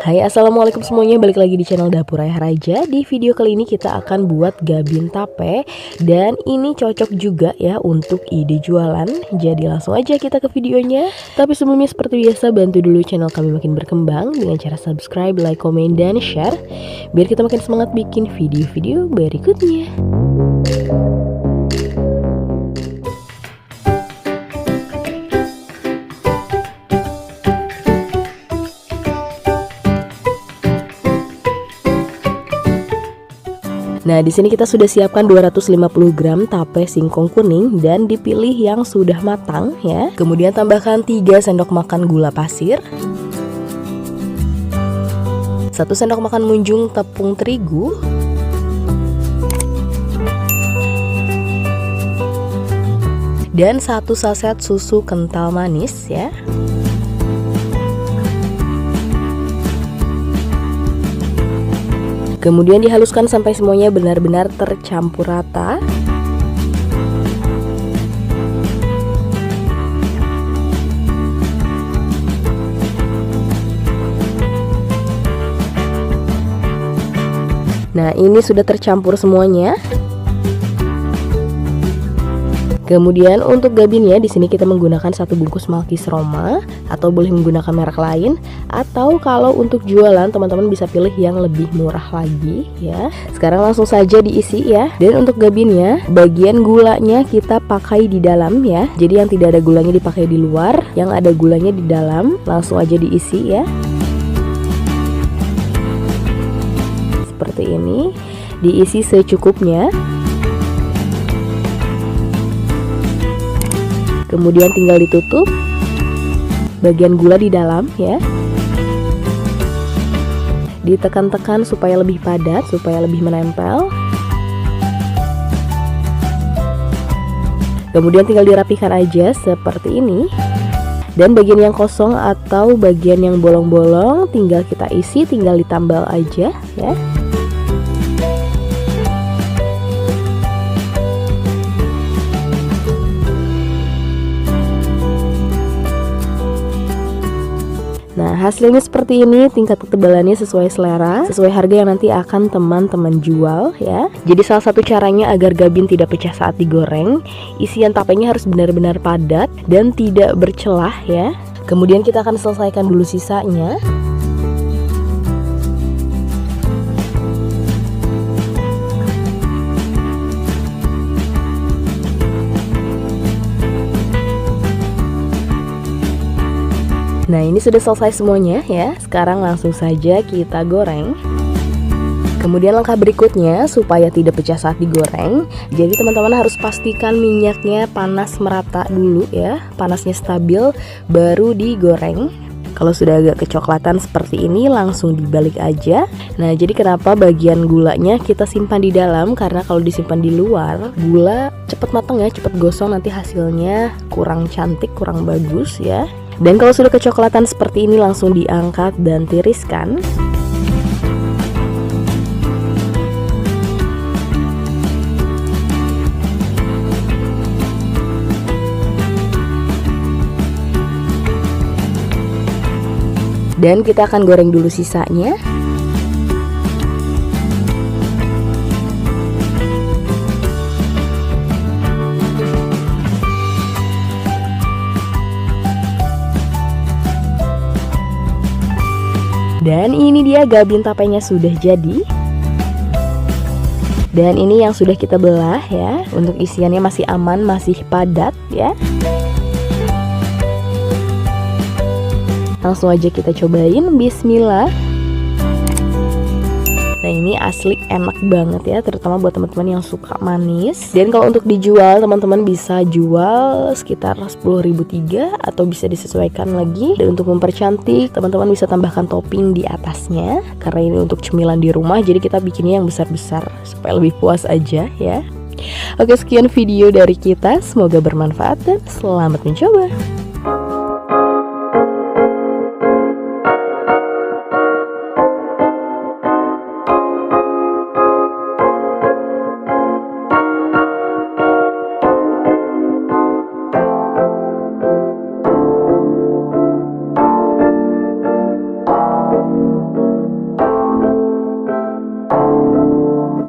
Hai, assalamualaikum semuanya, balik lagi di channel Dapur Ayah Raja. Di video kali ini kita akan buat gabin tape, dan ini cocok juga ya untuk ide jualan. Jadi langsung aja kita ke videonya. Tapi sebelumnya seperti biasa, bantu dulu channel kami makin berkembang dengan cara subscribe, like, komen, dan share, biar kita makin semangat bikin video-video berikutnya. Nah, di sini kita sudah siapkan 250 gram tape singkong kuning dan dipilih yang sudah matang ya. Kemudian tambahkan 3 sendok makan gula pasir, 1 sendok makan munjung tepung terigu, dan 1 saset susu kental manis ya. Kemudian dihaluskan sampai semuanya benar-benar tercampur rata. Nah, ini sudah tercampur semuanya. Kemudian untuk gabinnya di sini kita menggunakan 1 bungkus Malkis Roma, atau boleh menggunakan merek lain, atau kalau untuk jualan teman-teman bisa pilih yang lebih murah lagi ya. Sekarang langsung saja diisi ya. Dan untuk gabinnya, bagian gulanya kita pakai di dalam ya. Jadi yang tidak ada gulanya dipakai di luar, yang ada gulanya di dalam. Langsung aja diisi ya. Seperti ini, diisi secukupnya. Kemudian tinggal ditutup bagian gula di dalam ya. Ditekan-tekan supaya lebih padat, supaya lebih menempel. Kemudian tinggal dirapikan aja seperti ini. Dan bagian yang kosong atau bagian yang bolong-bolong tinggal kita isi, tinggal ditambal aja ya. Nah, hasilnya seperti ini, tingkat ketebalannya sesuai selera, sesuai harga yang nanti akan teman-teman jual ya. Jadi salah satu caranya agar gabin tidak pecah saat digoreng, isian tapenya harus benar-benar padat dan tidak bercelah ya. Kemudian kita akan selesaikan dulu sisanya. Nah, ini sudah selesai semuanya ya. Sekarang langsung saja kita goreng. Kemudian langkah berikutnya supaya tidak pecah saat digoreng, jadi teman-teman harus pastikan minyaknya panas merata dulu ya. Panasnya stabil baru digoreng. Kalau sudah agak kecoklatan seperti ini langsung dibalik aja. Nah, jadi kenapa bagian gulanya kita simpan di dalam? Karena kalau disimpan di luar, gula cepet matang ya, cepet gosong, nanti hasilnya kurang cantik, kurang bagus ya. Dan kalau sudah kecoklatan seperti ini langsung diangkat dan tiriskan. Dan kita akan goreng dulu sisanya. Dan ini dia gabin tapenya sudah jadi. Dan ini yang sudah kita belah ya. Untuk isiannya masih aman, masih padat ya. Langsung aja kita cobain, bismillah. Nah, ini asli enak banget ya, terutama buat teman-teman yang suka manis. Dan kalau untuk dijual, teman-teman bisa jual sekitar 10.003 atau bisa disesuaikan lagi. Dan untuk mempercantik, teman-teman bisa tambahkan topping di atasnya. Karena ini untuk cemilan di rumah, jadi kita bikinnya yang besar-besar supaya lebih puas aja ya. Oke, sekian video dari kita, semoga bermanfaat dan selamat mencoba.